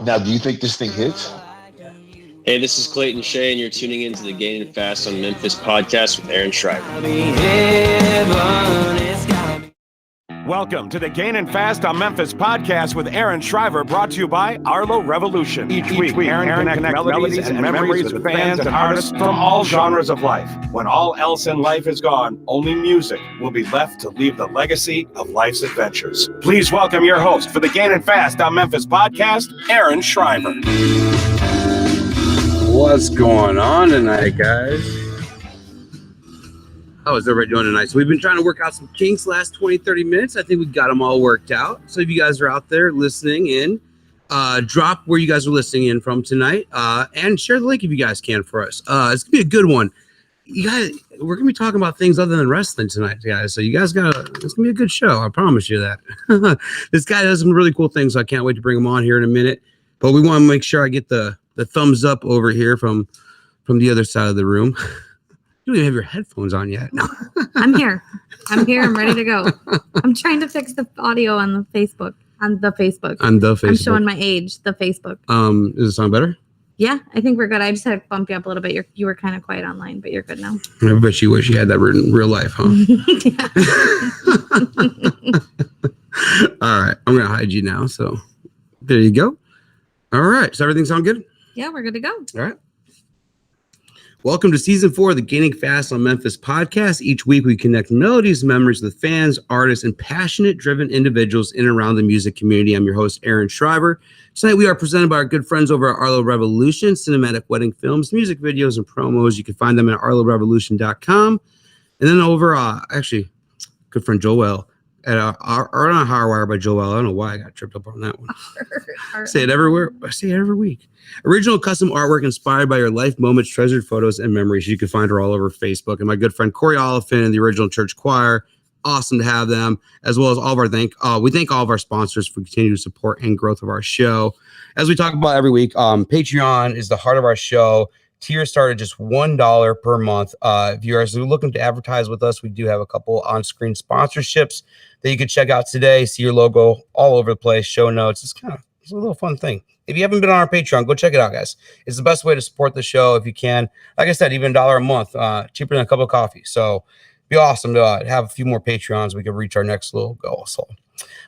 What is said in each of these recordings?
Now, do you think this thing hits? Hey, this is Clayton Shea, and you're tuning into the Gainin Fast on Memphis podcast with Aaron Schreiber. Welcome to the Gainin Fast on Memphis podcast with Aaron Schreiber, brought to you by Arlo Revolution. Each week, Aaron connects melodies and memories with fans and artists from all genres of life. When all else in life is gone, only music will be left to leave the legacy of life's adventures. Please welcome your host for the Gainin Fast on Memphis podcast, Aaron Schreiber. What's going on tonight, guys? How is everybody doing tonight? So we've been trying to work out some kinks last 20, 30 minutes. I think we got them all worked out. So if you guys are out there listening in, drop where you guys are listening in from tonight, and share the link if you guys can for us. It's going to be a good one. You guys, we're going to be talking about things other than wrestling tonight, guys. So you guys it's going to be a good show. I promise you that. This guy does some really cool things, so I can't wait to bring him on here in a minute. But we want to make sure I get the thumbs up over here from the other side of the room. You don't even have your headphones on yet. No. I'm here. I'm ready to go. I'm trying to fix the audio on the Facebook. I'm showing my age, the Facebook. Is the song better? Yeah, I think we're good. I just had to bump you up a little bit. You were kind of quiet online, but you're good now. I bet you wish you had that in real life, huh? All right. I'm going to hide you now. So there you go. All right. So everything sound good? Yeah, we're good to go. All right. Welcome to Season 4 of the Gainin Fast on Memphis podcast. Each week, we connect melodies and memories with fans, artists, and passionate, driven individuals in and around the music community. I'm your host, Aaron Schreiber. Tonight, we are presented by our good friends over at Arlo Revolution, cinematic wedding films, music videos, and promos. You can find them at arlorevolution.com. And then over, actually, good friend Joel at Hardwire by Joel. I don't know why I got tripped up on that one. I say it everywhere. I say it every week. Original custom artwork inspired by your life moments, treasured photos, and memories. You can find her all over Facebook. And my good friend Corey Oliphant and the Original Church Choir. Awesome to have them, as well as all of our we thank all of our sponsors for continued support and growth of our show. As we talk about every week, Patreon is the heart of our show. Tiers start at just $1 per month. If you are looking to advertise with us, we do have a couple on-screen sponsorships that you can check out today. See your logo all over the place, show notes. It's a little fun thing. If you haven't been on our Patreon, go check it out, guys. It's the best way to support the show if you can. Like I said, even $1 a month, cheaper than a cup of coffee. So it'd be awesome to have a few more Patreons. We can reach our next little goal. So,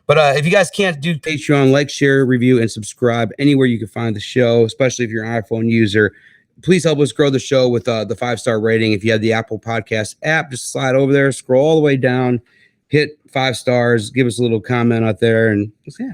but if you guys can't do Patreon, like, share, review, and subscribe anywhere you can find the show, especially if you're an iPhone user. Please help us grow the show with the 5-star rating. If you have the Apple Podcast app, just slide over there, scroll all the way down, hit 5 stars, give us a little comment out there, and yeah.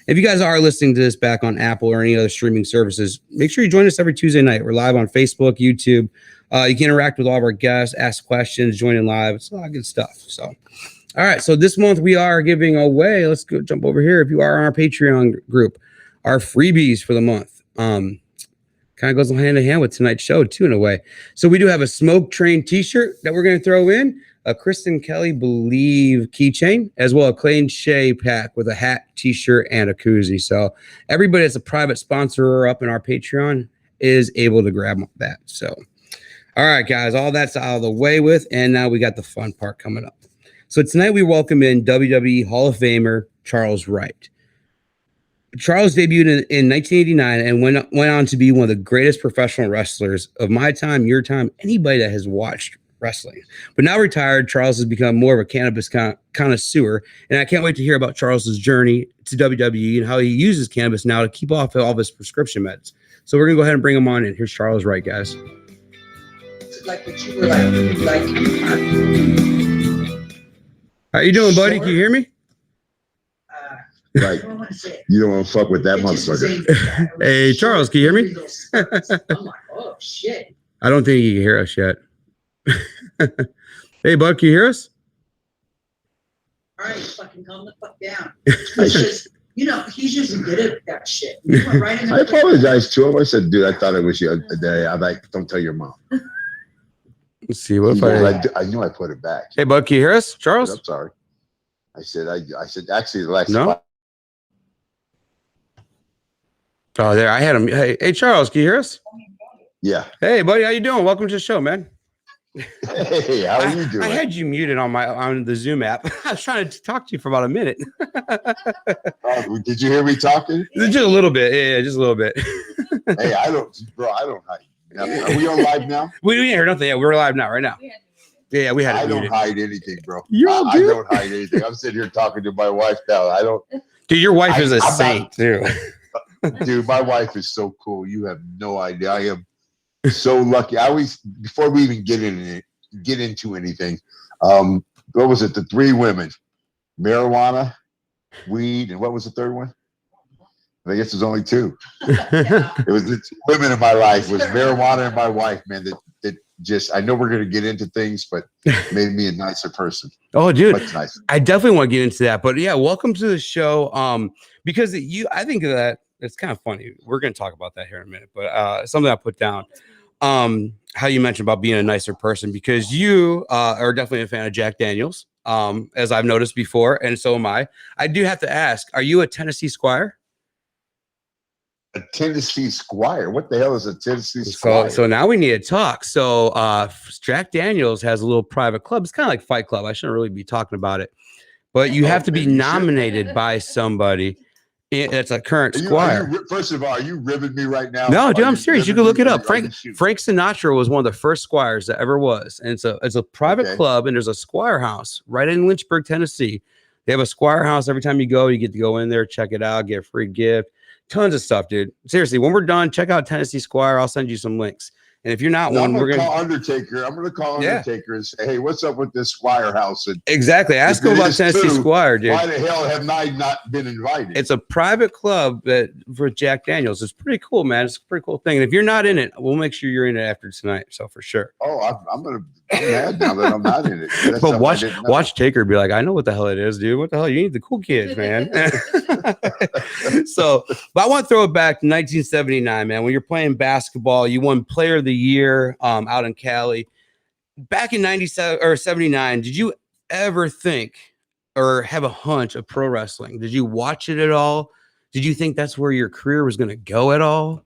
If you guys are listening to this back on Apple or any other streaming services, make sure you join us every Tuesday night. We're live on Facebook, YouTube. You can interact with all of our guests, ask questions, join in live. It's a lot of good stuff. So, all right. So this month we are giving away, let's go jump over here. If you are on our Patreon group, our freebies for the month. Kind of goes hand in hand with tonight's show too, in a way. So we do have a Smoke Train t-shirt that we're going to throw in, a Kristen Kelly Believe keychain, as well as a Clayton Shea pack with a hat, t-shirt, and a koozie. So everybody that's a private sponsor up in our Patreon is able to grab that. So, all right, guys, all that's out of the way with, and now we got the fun part coming up. So tonight we welcome in WWE Hall of Famer Charles Wright. Charles debuted in 1989 and went on to be one of the greatest professional wrestlers of my time, your time, anybody that has watched wrestling. But now retired, Charles has become more of a cannabis connoisseur, and I can't wait to hear about Charles's journey to WWE and how he uses cannabis now to keep off all of his prescription meds. So we're going to go ahead and bring him on in. Here's Charles Wright, guys. Like what you were like. How you doing, buddy? Can you hear me? Right. You don't want to fuck with that motherfucker. Hey, Charles, can you hear me? I'm like, oh, shit. I don't think you can hear us yet. Hey, bud, can you hear us? All right, fucking calm the fuck down. He's just good at that shit. Right in I apologize to him. I said, dude, I thought it was you a day. I'm like, don't tell your mom. Let's see. What if I knew I put it back. Hey, bud, can you hear us, Charles? I'm sorry. I said, actually, the last. No. Oh, there. I had him. Hey, Charles, can you hear us? Yeah. Hey, buddy, how you doing? Welcome to the show, man. Hey, how are you doing? I had you muted on the Zoom app. I was trying to talk to you for about a minute. Did you hear me talking? Just a little bit. Yeah, just a little bit. Hey, I don't hide. Are we on live now? We didn't hear nothing. Yeah, we're live now, right now. Yeah, we had it muted. I don't hide anything, bro. I don't hide anything. I'm sitting here talking to my wife now. I don't. Dude, your wife is a saint, too. Dude, my wife is so cool. You have no idea. I am so lucky. I always, before we even get into anything, what was it? The three women: marijuana, weed, and what was the third one? I guess there's only two. It was the two women in my life. It was marijuana and my wife, man. That just, I know we're going to get into things, but made me a nicer person. Oh, dude, much nicer. I definitely want to get into that. But yeah, welcome to the show. Because I think that it's kind of funny. We're going to talk about that here in a minute. But something I put down, how you mentioned about being a nicer person, because you are definitely a fan of Jack Daniels, as I've noticed before, and so am I. I do have to ask, are you a Tennessee Squire? A Tennessee Squire? What the hell is a Tennessee Squire? So now we need to talk. So Jack Daniels has a little private club. It's kind of like Fight Club. I shouldn't really be talking about it, but you have to be nominated by somebody. It's a current Squire. First of all, are you ribbing me right now? No, dude, I'm serious. You can look it up. Frank Sinatra was one of the first Squires that ever was, and it's a private club, and there's a Squire house right in Lynchburg, Tennessee. They have a Squire house. Every time you go, you get to go in there, check it out, get a free gift. Tons of stuff, dude. Seriously, when we're done, check out Tennessee Squire. I'll send you some links. And if you're not one, we're gonna call Undertaker. I'm gonna call Undertaker and say, "Hey, what's up with this Squire house?" And exactly. Ask him about Tennessee Squire, dude. Why the hell have I not been invited? It's a private club for Jack Daniels. It's pretty cool, man. It's a pretty cool thing. And if you're not in it, we'll make sure you're in it after tonight. So for sure. Oh, I'm mad now that I'm not in it. That's but watch Taker be like, I know what the hell it is, dude. What the hell? You need the cool kids, man. But I want to throw it back to 1979, man. When you're playing basketball, you won Player of the Year out in Cali. Back in 97 or 79, did you ever think or have a hunch of pro wrestling? Did you watch it at all? Did you think that's where your career was going to go at all?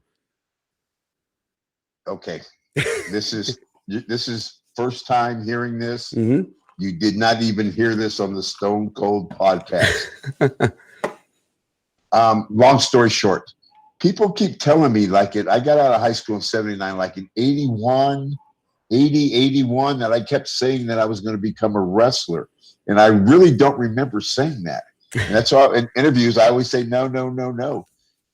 Okay. This is first time hearing this. Mm-hmm. You did not even hear this on the Stone Cold podcast. Long story short, people keep telling me I got out of high school in 79, like in 81, that I kept saying that I was going to become a wrestler. And I really don't remember saying that. And that's why in interviews, I always say, no.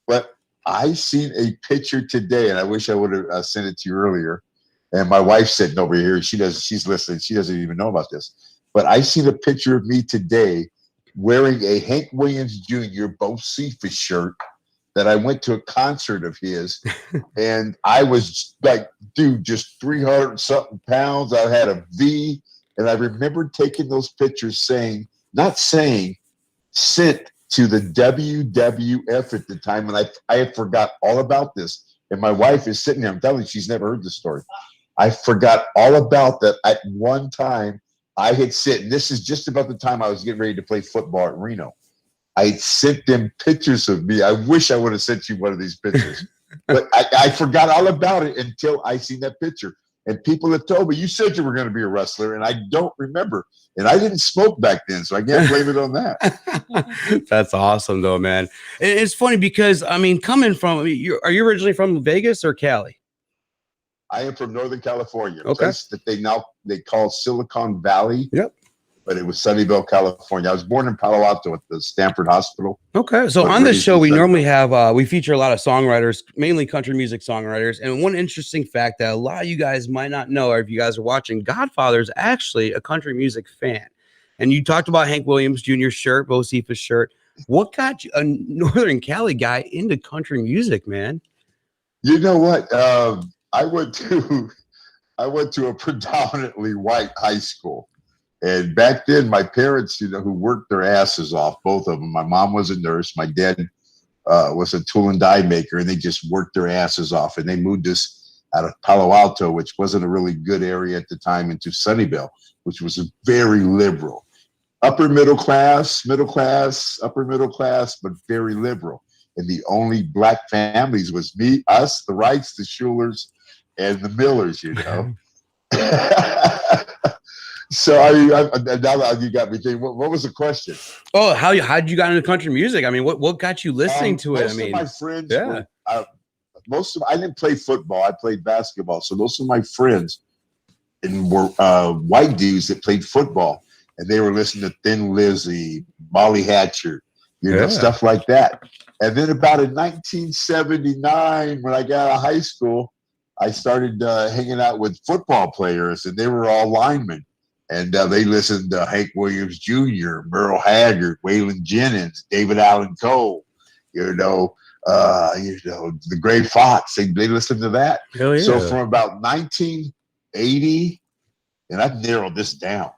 But I seen a picture today, and I wish I would have sent it to you earlier. And my wife's sitting over here. She's listening. She doesn't even know about this. But I seen a picture of me today wearing a Hank Williams Jr. Bo Cephas shirt that I went to a concert of his. And I was like, dude, just 300 something pounds. I had a V. And I remember taking those pictures sent to the WWF at the time. And I had forgot all about this. And my wife is sitting there. I'm telling you, she's never heard this story. I forgot all about that. At one time, I had sent, and this is just about the time I was getting ready to play football at Reno. I sent them pictures of me. I wish I would have sent you one of these pictures. But I forgot all about it until I seen that picture. And people have told me, you said you were going to be a wrestler, and I don't remember. And I didn't smoke back then, so I can't blame it on that. That's awesome, though, man. It's funny because, I mean, coming from, are you originally from Vegas or Cali? I am from Northern California, a okay. place that they call Silicon Valley. Yep. But it was Sunnyvale, California. I was born in Palo Alto at the Stanford Hospital. Okay. So on this show, we normally have, we feature a lot of songwriters, mainly country music songwriters. And one interesting fact that a lot of you guys might not know, or if you guys are watching, Godfather is actually a country music fan. And you talked about Hank Williams Jr. shirt, Bo Cephas shirt. What got you, a Northern Cali guy, into country music, man? You know what? I went to a predominantly white high school. And back then, my parents, who worked their asses off, both of them. My mom was a nurse. My dad was a tool and die maker, and they just worked their asses off. And they moved us out of Palo Alto, which wasn't a really good area at the time, into Sunnyvale, which was very liberal. Upper middle class, upper middle class, but very liberal. And the only black families was me, us, the Wrights, the Schulers, and the Millers, So now that you got me thinking, what was the question? Oh, how'd you got into country music? I mean, what got you listening to it? I mean, most of my friends, yeah. I didn't play football. I played basketball. So most of my friends were white dudes that played football, and they were listening to Thin Lizzy, Molly Hatchet, stuff like that. And then about in 1979, when I got out of high school, I started hanging out with football players, and they were all linemen. And they listened to Hank Williams Jr., Merle Haggard, Waylon Jennings, David Allen Coe, the Gray Fox. They listened to that. Hell yeah. So from about 1980, and I've narrowed this down,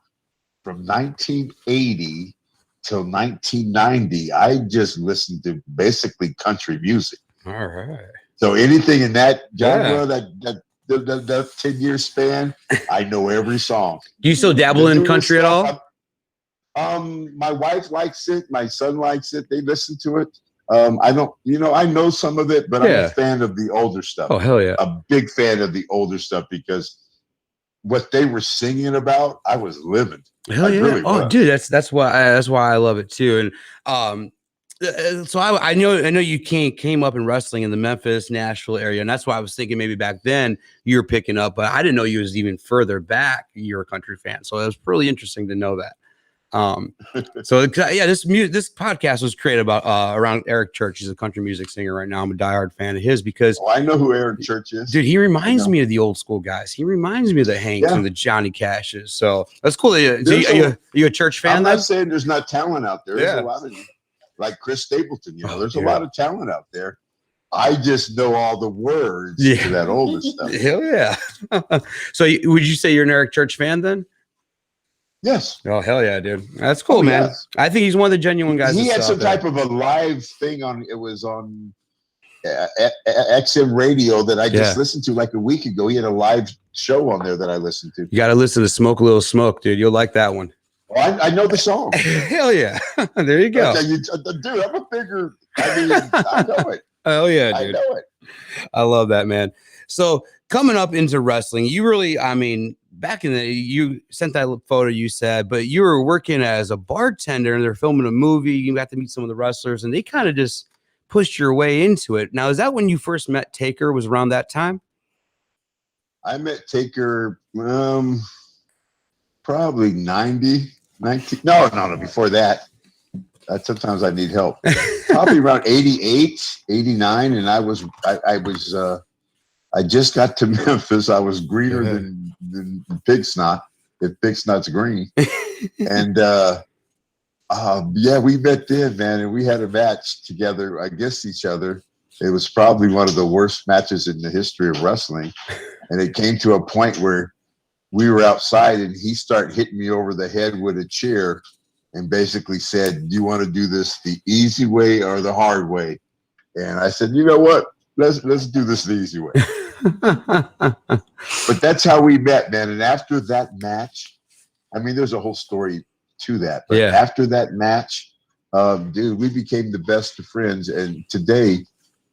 from 1980 till 1990, I just listened to basically country music. All right. So anything in that genre, that 10-year span, I know every song. Do you still dabble in country at all? My wife likes it. My son likes it. They listen to it. I don't, I know some of it, but I'm a fan of the older stuff. Oh, hell yeah. A big fan of the older stuff because what they were singing about, I was living. Hell yeah. Really was. Dude, that's why I love it too. And so I know you came up in wrestling in the Memphis, Nashville area, and that's why I was thinking maybe back then you were picking up, but I didn't know you was even further back. You're a country fan, so it was really interesting to know that. So yeah, this podcast was created around Eric Church. He's a country music singer right now. I'm a diehard fan of his because I know who Eric Church is. Dude, he reminds me of the old school guys. He reminds me of the Hanks and the Johnny Cashes. So that's cool. Are you a Church fan? I'm not saying there's not talent out there. There's a lot of like Chris Stapleton. There's a lot of talent out there. I just know all the words to that older stuff. Hell yeah. So would you say you're an Eric Church fan then? Yes. Oh, hell yeah, dude. That's cool, man. Yes. I think he's one of the genuine guys. He had some type of a live thing on XM radio that I just listened to like a week ago. He had a live show on there that I listened to. You got to listen to Smoke a Little Smoke, dude. You'll like that one. Well, I know the song. Hell yeah. There you go. Dude, I'm a bigger, I know it. Oh yeah, dude. I know it. I love that, man. So coming up into wrestling, you really, back in you sent that photo you said, but you were working as a bartender and they're filming a movie. You got to meet some of the wrestlers and they kind of just pushed your way into it. Now, is that when you first met Taker? Was around that time? I met Taker probably 19. No, before that. Sometimes I need help. Probably around 88, 89. And I just got to Memphis. I was greener than pig snot, if pig snot's green. And we met then, man, and we had a match together against each other. It was probably one of the worst matches in the history of wrestling. And it came to a point where we were outside and he started hitting me over the head with a chair and basically said, "Do you want to do this the easy way or the hard way?" And I said, "You know what? Let's do this the easy way." But that's how we met, man. And after that match, there's a whole story to that. But after that match, dude, we became the best of friends. And today,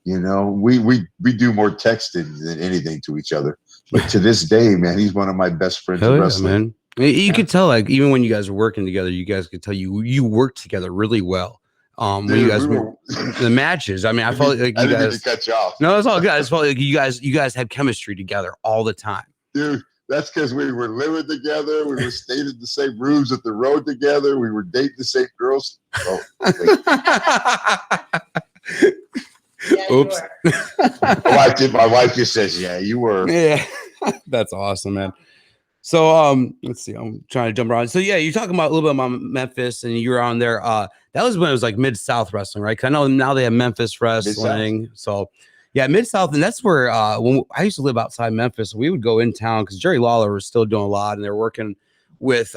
we do more texting than anything to each other. But to this day, man, he's one of my best friends in wrestling. Man. You could tell, like, even when you guys were working together, you guys could tell you worked together really well. When you guys were the matches, I felt like you guys. Didn't cut you off. No, it's all good. I just felt like you guys had chemistry together all the time. Dude, that's because we were living together. We were staying in the same rooms at the road together. We were dating the same girls. Oh, oops. My wife just says, "Yeah, you were." Yeah, that's awesome, man. So let's see. I'm trying to jump around. So yeah, you're talking about a little bit about Memphis, and you were on there. That was when it was like Mid-South wrestling, right? Because I know now they have Memphis wrestling. Mid-South. So yeah, Mid-South, and that's where when I used to live outside Memphis, we would go in town because Jerry Lawler was still doing a lot, and they were working with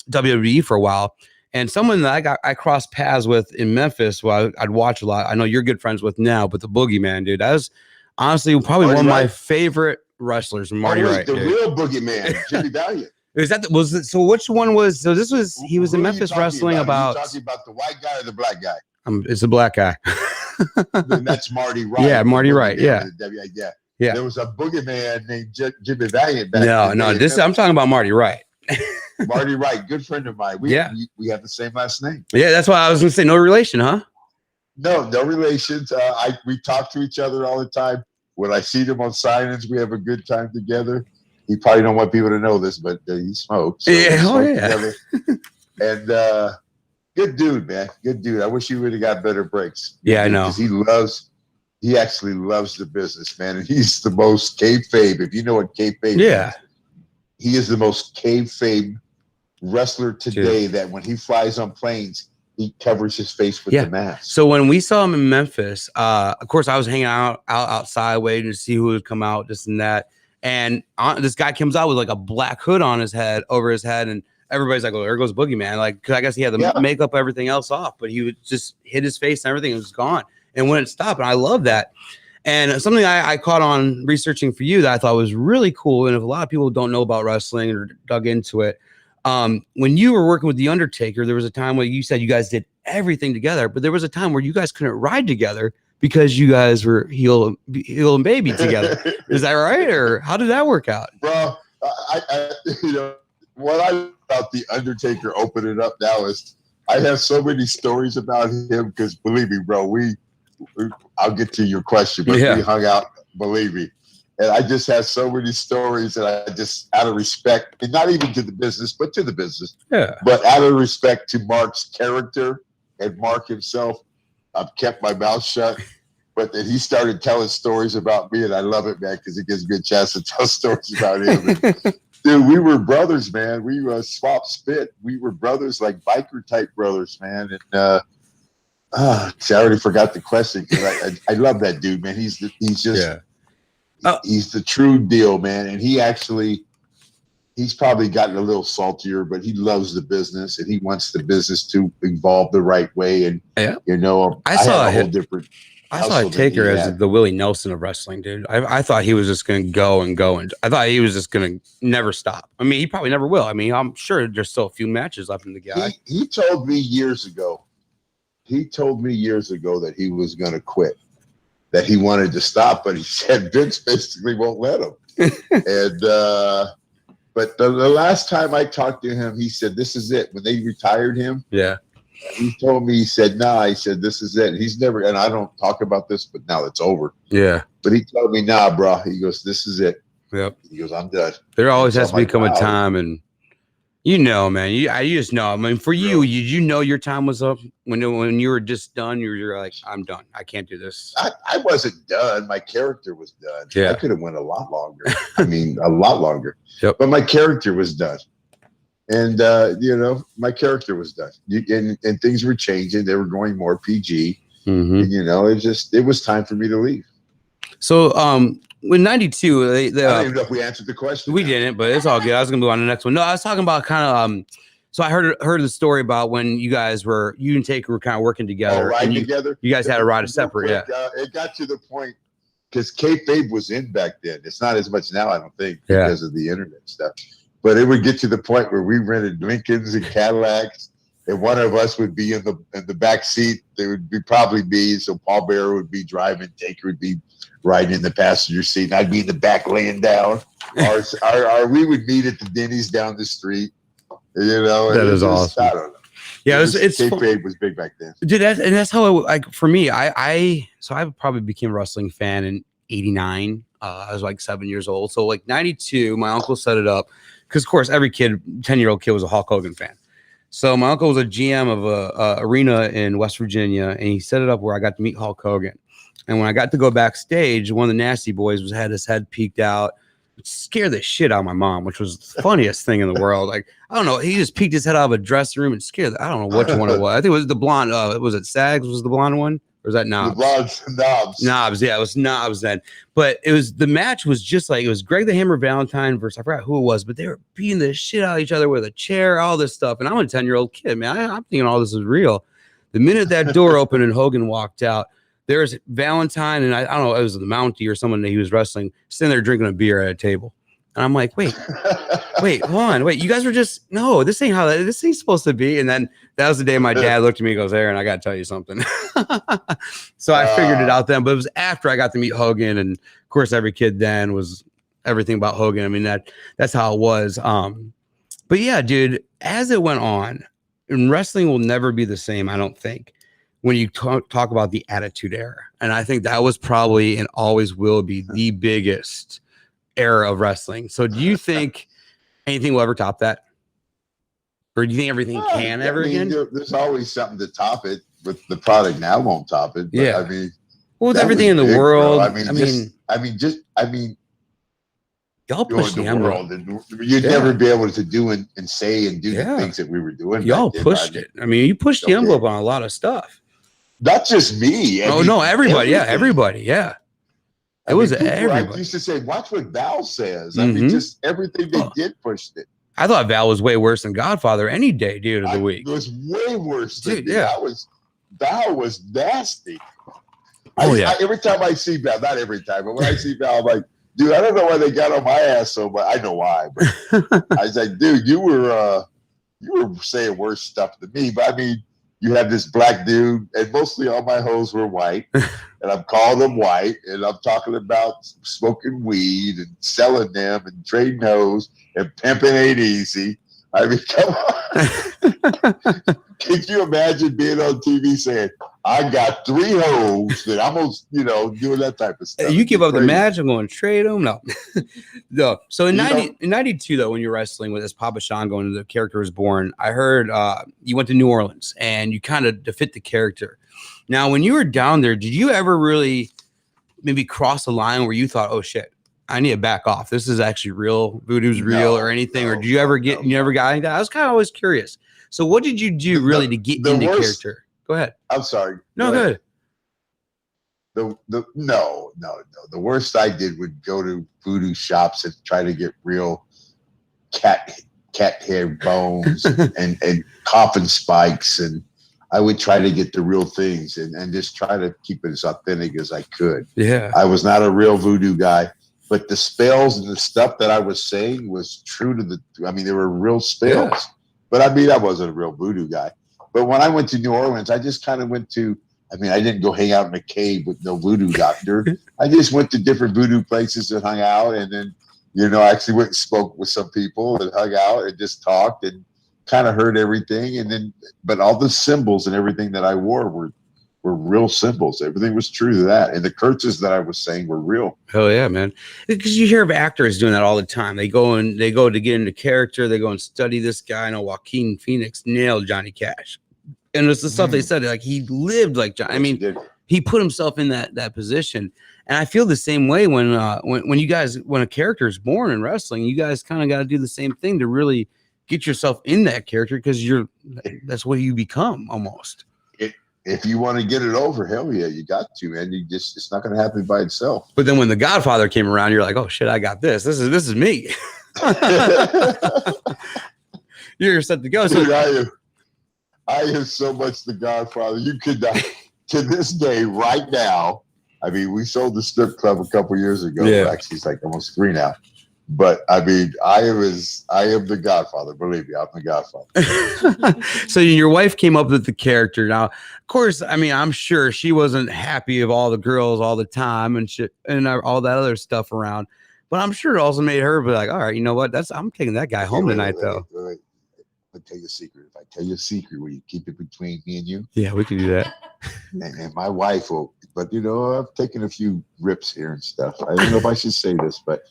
WWE for a while. And someone that I crossed paths with in Memphis, I'd watch a lot. I know you're good friends with now, but the Boogeyman, dude, that was honestly probably one of my favorite wrestlers, Marty Wright. The real Boogeyman, Jimmy Valiant. So which one was? So this was he was in Memphis wrestling about. Are you talking about the white guy or the black guy? It's a black guy. Then that's Marty Wright. Yeah, Marty Wright. Yeah. Yeah. There was a boogeyman named Jimmy Valiant back No. I'm talking about Marty Wright. Marty Wright, good friend of mine. We have the same last name. Yeah, that's why I was gonna say no relation, huh? No relations. We talk to each other all the time. When I see them on signings, we have a good time together. He probably don't want people to know this, but he smokes. So yeah. And good dude, man. Good dude. I wish he would have got better breaks. Yeah, I know. Because he actually loves the business, man. And he's the most kayfabe. If you know what kayfabe is, he is the most kayfabe wrestler today that when he flies on planes, he covers his face with the mask. So when we saw him in Memphis, of course, I was hanging out outside waiting to see who would come out, this and that. And this guy comes out with like a black hood on his head, over his head, and everybody's like, "Well, there goes Boogeyman." Like, cause I guess he had the makeup, everything else off, but he would just hit his face and everything. It was gone, and when it stopped, and I love that. And something I caught on researching for you that I thought was really cool, and if a lot of people don't know about wrestling or dug into it, when you were working with The Undertaker, there was a time where you said you guys did everything together, but there was a time where you guys couldn't ride together because you guys were heel and baby together. Is that right? Or how did that work out? Bro, I what I about The Undertaker opening up now is I have so many stories about him because believe me, bro, I'll get to your question, but we hung out, believe me. And I just have so many stories that I just, out of respect, and not even to the business, but to the business. Yeah. But out of respect to Mark's character and Mark himself, I've kept my mouth shut. But then he started telling stories about me, and I love it, man, because it gives me a chance to tell stories about him. And, dude, we were brothers, man. We swap spit. We were brothers, like biker type brothers, man. And see, I already forgot the question because I love that dude, man. He's the true deal, man. And he's probably gotten a little saltier, but he loves the business and he wants the business to evolve the right way. And I saw Taker as the Willie Nelson of wrestling, dude. I thought he was just going to go and go, and I thought he was just going to never stop. I mean, he probably never will. I mean, I'm sure there's still a few matches left in the guy. He told me years ago that he was going to quit, that he wanted to stop, but he said Vince basically won't let him. And but the last time I talked to him, he said this is it. When they retired him, he told me, he said, nah, he said, this is it. And he's never, and I don't talk about this, but now it's over. Yeah. But he told me, nah, bro. He goes, this is it. Yep. He goes, I'm done. There always has to become a time, and man, you just know. I mean, for you your time was up when you were just done. You're like, I'm done. I can't do this. I wasn't done. My character was done. Yeah. I could have went a lot longer. I mean, a lot longer. Yep. But my character was done. And, my character was done. And things were changing. They were going more PG. Mm-hmm. And, it was time for me to leave. So, when 92, I don't even know if we answered the question. We didn't, but it's all good. I was going to move on to the next one. No, I was talking about kind of, so I heard the story about when you and Taker were kind of working together. Riding together? You guys had to ride a separate, it got to the point, because kayfabe was in back then. It's not as much now, I don't think, because of the internet stuff. But it would get to the point where we rented Lincolns and Cadillacs, and one of us would be in the back seat. There would be probably me, so Paul Bearer would be driving, Taker would be riding in the passenger seat, and I'd be in the back laying down. Or we would meet at the Denny's down the street. That is awesome. I don't know. Yeah, it's kayfabe was big back then. Dude, that's how for me. I probably became a wrestling fan in '89. I was like 7 years old. So like 92, my uncle set it up. Because, of course, every 10-year-old kid was a Hulk Hogan fan. So my uncle was a GM of a arena in West Virginia, and he set it up where I got to meet Hulk Hogan. And when I got to go backstage, one of the Nasty Boys had his head peeked out. It scared the shit out of my mom, which was the funniest thing in the world. Like, I don't know. He just peeked his head out of a dressing room and scared. I don't know which one it was. I think it was the blonde. Was it Sags? Was the blonde one? Or was that Knobs? The blonde Knobs. Knobs, yeah, it was Knobs then. But the match was just like, it was Greg the Hammer Valentine versus, I forgot who it was, but they were beating the shit out of each other with a chair, all this stuff. And I'm a 10-year-old kid, man. I'm thinking all this is real. The minute that door opened and Hogan walked out, there's Valentine, and I don't know, it was the Mountie or someone that he was wrestling, sitting there drinking a beer at a table. And I'm like, wait, hold on. Wait, you guys were no, this ain't how this ain't supposed to be. And then that was the day my dad looked at me and goes, Aaron, I got to tell you something. So I figured it out then, but it was after I got to meet Hogan, and of course every kid then was everything about Hogan. I mean, that's how it was. But yeah, dude, as it went on, and wrestling will never be the same, I don't think, when you talk about the Attitude Era. And I think that was probably and always will be the biggest era of wrestling. So do you think anything will ever top that? Or do you think everything can ever again? There's always something to top it, but the product now won't top it. But Yeah. I mean, well, with everything in the world, bro. I mean, y'all pushed the envelope. You'd never be able to do and say and do the things that we were doing. Y'all pushed it. I mean, you pushed the envelope on a lot of stuff. Not just me. No, everybody. Yeah, everybody. Yeah. It was everybody. I used to say, watch what Val says. I mean, just everything they did pushed it. I thought Val was way worse than Godfather any day, dude, of the week. It was way worse. Dude, Val was nasty. Every time I see Val, not every time, but when I see Val, I'm like, dude, I don't know why they got on my ass so much. I know why, but I was like, dude, you were saying worse stuff than me. But I mean, you have this black dude, and mostly all my hoes were white, and I'm calling them white, and I'm talking about smoking weed and selling them and trading those and pimping ain't easy. I mean, come on. Can you imagine being on TV saying, I got 3 hoes that I'm gonna, doing that type of stuff? You give up the match, I'm going to trade them? No. No. So in 92, though, when you're wrestling with this Papa Sean going to The Character Was Born, I heard you went to New Orleans and you kind of to fit the character. Now, when you were down there, did you ever really maybe cross a line where you thought, oh, shit, I need to back off. This is actually real. Voodoo's real or anything. Or did you ever you never got anything? I was kind of always curious. So what did you do really to get into character? Go ahead. I'm sorry. No, good. No. The worst I did would go to voodoo shops and try to get real cat hair bones and coffin spikes, and I would try to get the real things and just try to keep it as authentic as I could. Yeah. I was not a real voodoo guy. But the spells and the stuff that I was saying was true to they were real spells. Yeah. But I wasn't a real voodoo guy. But when I went to New Orleans, I just kind of went to, I didn't go hang out in a cave with no voodoo doctor. I just went to different voodoo places and hung out. And then, I actually went and spoke with some people and hung out and just talked and kind of heard everything. And then, but all the symbols and everything that I wore were real symbols. Everything was true to that. And the curses that I was saying were real. Hell yeah, man. Because you hear of actors doing that all the time. They go to get into character. They go and study this guy. I know Joaquin Phoenix nailed Johnny Cash. And it's the stuff they said, like he lived like John. He put himself in that position. And I feel the same way when a character is born in wrestling, you guys kind of got to do the same thing to really get yourself in that character, because that's what you become almost. If you want to get it over, hell yeah, you got to, man. It's not going to happen by itself. But then when The Godfather came around, you're like, oh shit, I got this. This is me. You're set to go. So dude, I am so much The Godfather. You could not, to this day, right now. We sold the strip club a couple years ago. Yeah. Actually, it's like almost 3 now. But I am the Godfather. Believe me, I'm the Godfather. So your wife came up with the character. Now, of course, I'm sure she wasn't happy of all the girls all the time and shit and all that other stuff around. But I'm sure it also made her be like, all right, you know what? I'm taking that guy home tonight, though. Wait. I'll tell you a secret. If I tell you a secret, will you keep it between me and you? Yeah, we can do that. And my wife will. But I've taken a few rips here and stuff. I don't know if I should say this, but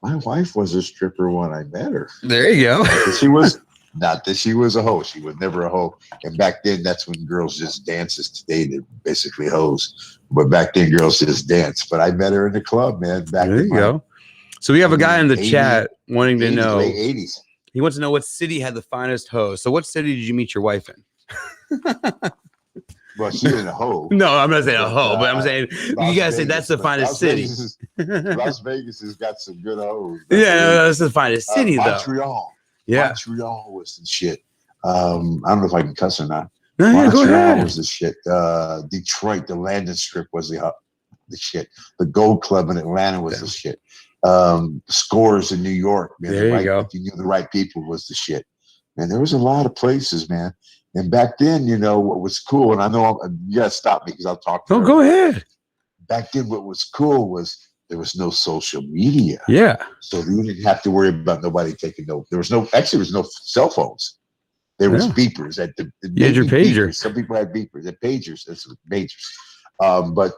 my wife was a stripper when I met her. There you go. She was not that she was a hoe. She was never a hoe. And back then, that's when girls just dances. Today, they're basically hoes. But back then, girls just dance. But I met her in the club, man. There you go. So we have a guy in the chat wanting to know. Late 80s. He wants to know what city had the finest hoes. So what city did you meet your wife in? Well, she ain't a hoe. No, I'm not saying a hoe, but I'm saying you guys say that's the finest city. Las Vegas has got some good hoes. Yeah, that's the finest city, though. Montreal. Yeah. Montreal was the shit. I don't know if I can cuss or not. No, Montreal was the shit. Detroit, the Landing Strip was the shit. The Gold Club in Atlanta was the shit. Scores in New York. Man, there you go. If you knew the right people was the shit. Man, there was a lot of places, man. And back then, you know, what was cool, and I know you gotta stop me because I'll talk. Oh, go ahead. Back then, what was cool was there was no social media. Yeah. So you didn't have to worry about nobody taking notes. There was no cell phones. There was beepers at the you had your pager. Beepers. Some people had beepers and pagers. That's pagers. But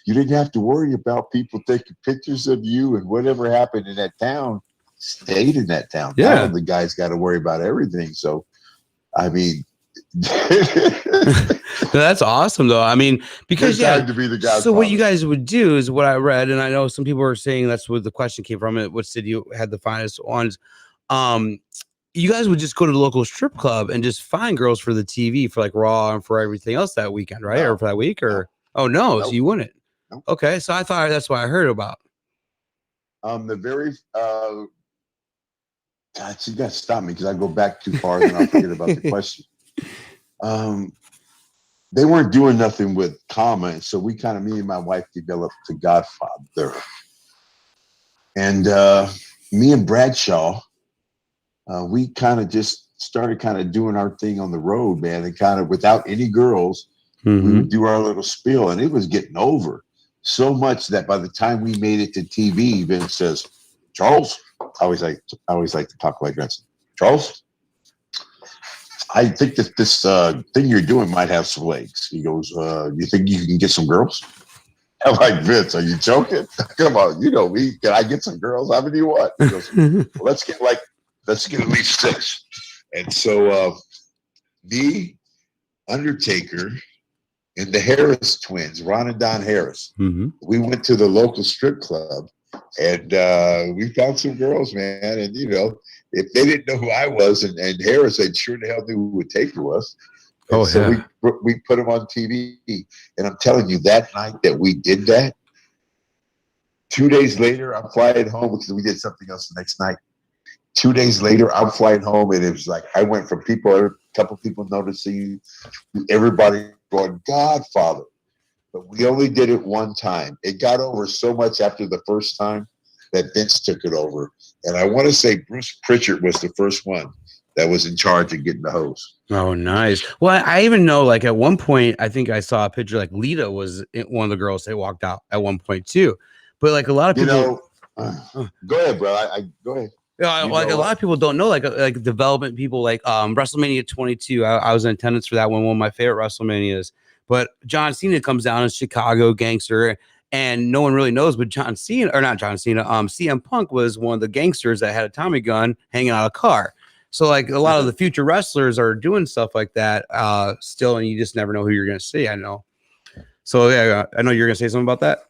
you didn't have to worry about people taking pictures of you, and whatever happened in that town stayed in that town. Yeah. Now the guys got to worry about everything. So, I mean, that's awesome though. I mean, because to be the Godfather. So what you guys would do is what I read, and I know some people are saying that's where the question came from. What city had the finest ones? You guys would just go to the local strip club and just find girls for the TV for like Raw and for everything else that weekend, right? No. Or for that week, or no. So you wouldn't. No. Okay, so I thought that's what I heard about. The very God, you got to stop me because I go back too far and I'll forget about the question. They weren't doing nothing with comma, so we kind of, me and my wife developed the Godfather, and me and Bradshaw, we kind of just started kind of doing our thing on the road, man, and kind of without any girls, we would do our little spiel, and it was getting over so much that by the time we made it to TV, Vince says, "Charles," I always like to talk like that. "Charles, I think that this thing you're doing might have some legs." He goes, "You think you can get some girls?" I'm like, "Vince, are you joking? Come on, you know me. Can I get some girls? How many do you want?" He goes, "Well, let's get at least 6. And so me, Undertaker, and the Harris twins, Ron and Don Harris, we went to the local strip club, and we found some girls, man. And, you know, if they didn't know who I was, and Harris, they sure the hell knew who Taker was. And so we put them on TV. And I'm telling you, that night that we did that, 2 days later, I'm flying home because we did something else the next night. 2 days later, I'm flying home, and it was like I went from a couple people noticing, to everybody going, "Godfather." But we only did it one time. It got over so much after the first time that Vince took it over. And I want to say Bruce Pritchard was the first one that was in charge of getting the hose. Oh, nice. Well, I even know, like, at one point, I think I saw a picture, like, Lita was one of the girls that walked out at one point, too. But, like, a lot of people... go ahead, bro. Go ahead. Yeah, like a lot of people don't know, like development people, like WrestleMania 22. I was in attendance for that one of my favorite WrestleManias. But John Cena comes down as Chicago gangster, and no one really knows. But CM Punk was one of the gangsters that had a Tommy gun hanging out of a car. So like a lot of the future wrestlers are doing stuff like that still, and you just never know who you're gonna see. I know. So yeah, I know you're gonna say something about that.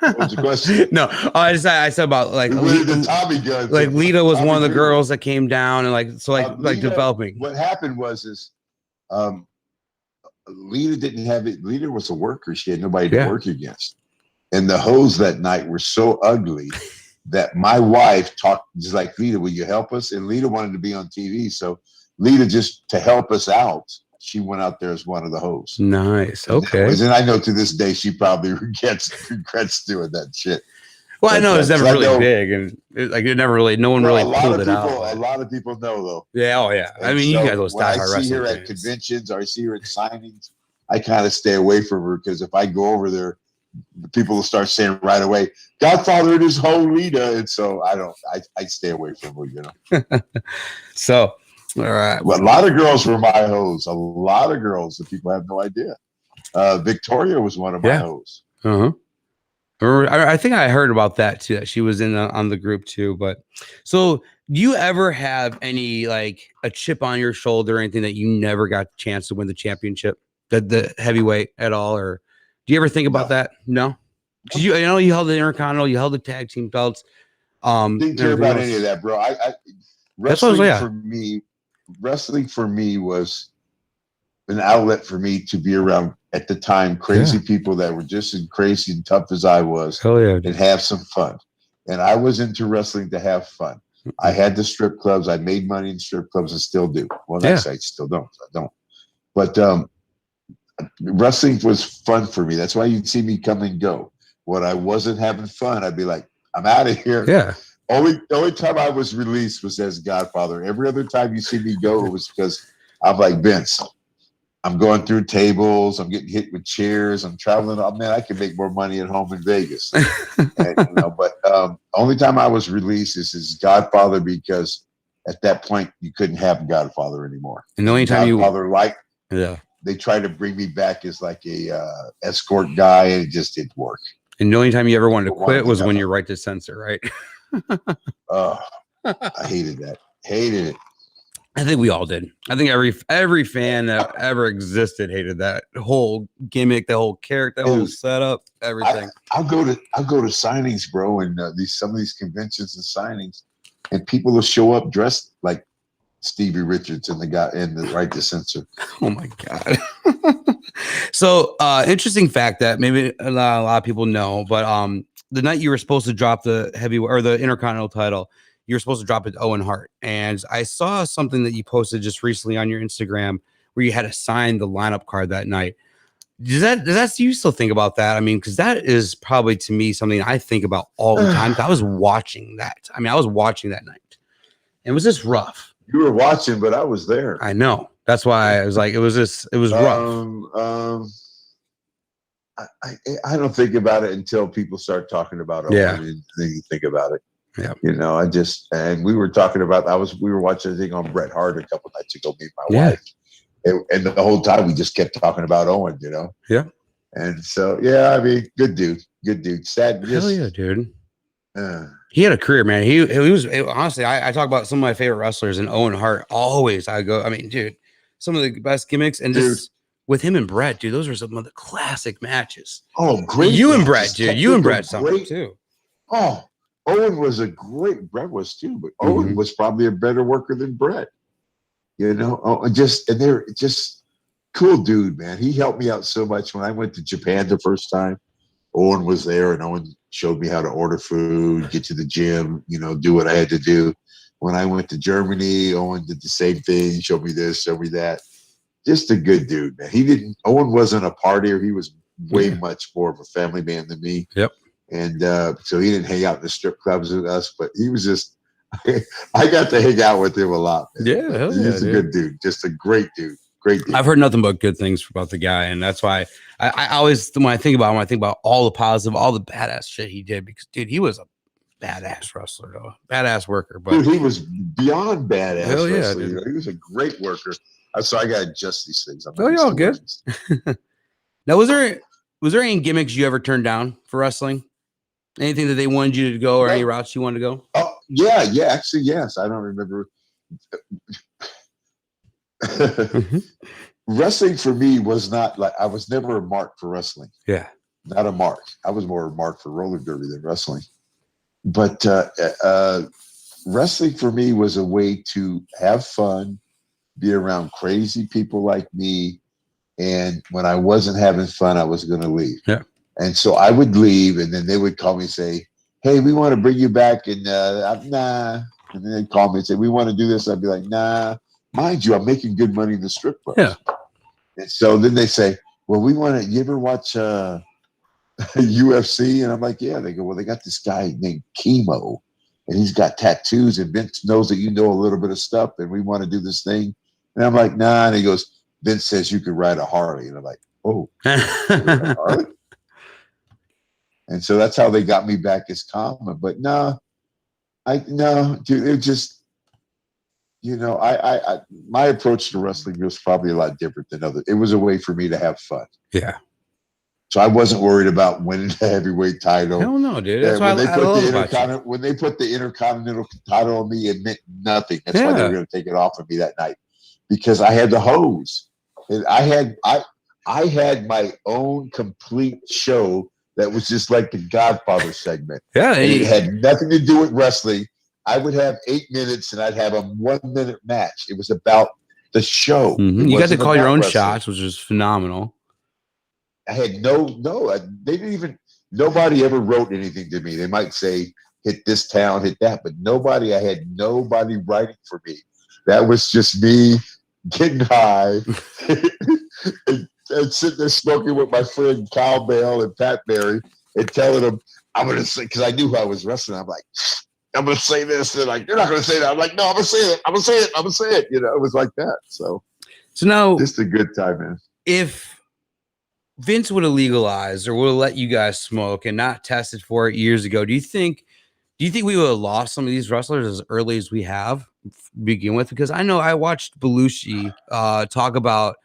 What was the question? No, I said about like the Tommy gun. Like Lita was one of the girls that came down, and like Lita, developing. What happened was Lita didn't have it. Lita was a worker. She had nobody to work against, and the hoes that night were so ugly that my wife talked just like, "Lita, will you help us?" And Lita wanted to be on TV, so Lita, just to help us out, she went out there as one of the hosts. Nice. Okay. And I know to this day she probably regrets doing that shit. Well, I know it's never really big, and no one really pulled it out. A lot of people know though. Yeah. Oh yeah. And I mean, you guys will stop our wrestling. When I see her at conventions or I see her at signings, I kind of stay away from her, because if I go over there, people will start saying right away, "Godfather and his whole Lita," and so I stay away from her, you know. So. All right. Well, a lot of girls were my hoes. A lot of girls that people have no idea. Victoria was one of my hoes. I think I heard about that too. That she was in on the group too. But so, do you ever have any like a chip on your shoulder or anything that you never got a chance to win the championship, the heavyweight at all, or do you ever think about that? No, because you know you held the Intercontinental, you held the tag team belts. Didn't care about any of that, bro. Wrestling for me was an outlet for me to be around at the time crazy people that were just as crazy and tough as I was. Hell yeah, and have some fun. And I was into wrestling to have fun. I had the strip clubs. I made money in strip clubs and still do. Well, I still don't. I don't. But wrestling was fun for me. That's why you'd see me come and go. When I wasn't having fun, I'd be like, "I'm out of here." Yeah. only time I was released was as Godfather. Every other time you see me go, it was because I'm like, Vince, I'm going through tables, I'm getting hit with chairs, I'm traveling. Oh, man, I can make more money at home in Vegas. But only time I was released is Godfather, because at that point you couldn't have Godfather anymore. And the only time Godfather, they tried to bring me back as like a escort guy, and it just didn't work. And the only time you ever wanted to quit was when you're Right to Censor, right? I hated that. Hated it. I think we all did. I think every fan that ever existed hated that whole gimmick, the whole character, the whole setup, everything. I'll go to signings, bro, and some of these conventions and signings, and people will show up dressed like Stevie Richards and the guy in the Right to Censor. Oh my God. So interesting fact that maybe a lot of people know, but the night you were supposed to drop the the Intercontinental title, you were supposed to drop it to Owen Hart. And I saw something that you posted just recently on your Instagram where you had to sign the lineup card that night. Do you still think about that? I mean, because that is probably, to me, something I think about all the time. I was watching that. I mean, I was watching that night. And it was just rough. You were watching, but I was there. I know. That's why I was like, it was rough. I don't think about it until people start talking about it. Yeah. And then you think about it. Yeah. And we were talking about, we were watching a thing on Bret Hart a couple nights ago, me and my wife. And the whole time we just kept talking about Owen, Yeah. And so, I mean, good dude. Sad. Hell yeah, dude. He had a career, man. He was, honestly, I talk about some of my favorite wrestlers, and Owen Hart always, I mean, dude, some of the best gimmicks, and just with him and Bret, dude, those were some of the classic matches. Oh, great. You and Bret, dude. You and Bret something too. Oh, Owen was Bret was too, but Owen was probably a better worker than Bret. And they're just cool dude, man. He helped me out so much when I went to Japan the first time. Owen was there, and Owen showed me how to order food, get to the gym, do what I had to do. When I went to Germany, Owen did the same thing, showed me this, showed me that. Just a good dude, man. Owen wasn't a partier. He was way much more of a family man than me. Yep. And so he didn't hang out in the strip clubs with us, but he was just, I got to hang out with him a lot. Man. Yeah. He's a good dude. Just a great dude. Great dude. I've heard nothing but good things about the guy. And that's why I always, when I think about him, I think about all the positive, all the badass shit he did, because dude, he was a badass wrestler, though. Badass worker. But dude, he was beyond badass. Hell yeah, wrestler. He was a great worker. So I got to adjust these things. You're all good. Now, was there any gimmicks you ever turned down for wrestling? Anything that they wanted you to go, or any routes you wanted to go? Oh, yeah. Actually, yes. I don't remember. Wrestling for me was not like, I was never a mark for wrestling. Yeah. Not a mark. I was more a mark for roller derby than wrestling. But wrestling for me was a way to have fun, be around crazy people like me. And when I wasn't having fun, I was going to leave. Yeah. And so I would leave, and then they would call me and say, hey, we want to bring you back. And nah. And then they'd call me and say, we want to do this. I'd be like, nah. Mind you, I'm making good money in the strip clubs. Yeah. And so then they say, well, we want to, you ever watch UFC? And I'm like, yeah. They go, well, they got this guy named Chemo, and he's got tattoos, and Vince knows that you know a little bit of stuff, and we want to do this thing. And I'm like, nah. And he goes, Vince says you could ride a Harley. And I'm like, oh, Harley? And so that's how they got me back as common. But no, dude, it just, my approach to wrestling was probably a lot different than others. It was a way for me to have fun. Yeah. So I wasn't worried about winning the heavyweight title. Hell no, dude. That's why I love about you. When they put the Intercontinental title on me, it meant nothing. That's why they were going to take it off of me that night, because I had the hose. And I had my own complete show that was just like the Godfather segment. Yeah. And it had nothing to do with wrestling. I would have 8 minutes, and I'd have a 1 minute match. It was about the show. Mm-hmm. You got to call your own shots, which was phenomenal. I had they didn't even, nobody ever wrote anything to me. They might say, hit this town, hit that, but I had nobody writing for me. That was just me getting high and sitting there smoking with my friend Kyle Bale and Pat Berry and telling them, I'm going to say, because I knew who I was wrestling. I'm like, I'm gonna say this. They're like, you're not gonna say that. I'm like, no, I'm gonna say it. I'm gonna say it. I'm gonna say it. You know, it was like that. So now, just a good time, man. If Vince would have legalized or would have let you guys smoke and not tested for it years ago, do you think we would have lost some of these wrestlers as early as we have to begin with? Because I know I watched Belushi talk about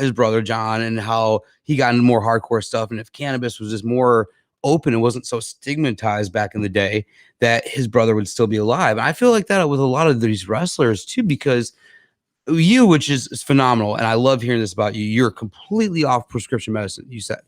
his brother John and how he got into more hardcore stuff, and if cannabis was just more open and wasn't so stigmatized back in the day, that his brother would still be alive. And I feel like that with a lot of these wrestlers too, because you, which is phenomenal, and I love hearing this about you, you're completely off prescription medicine, you said,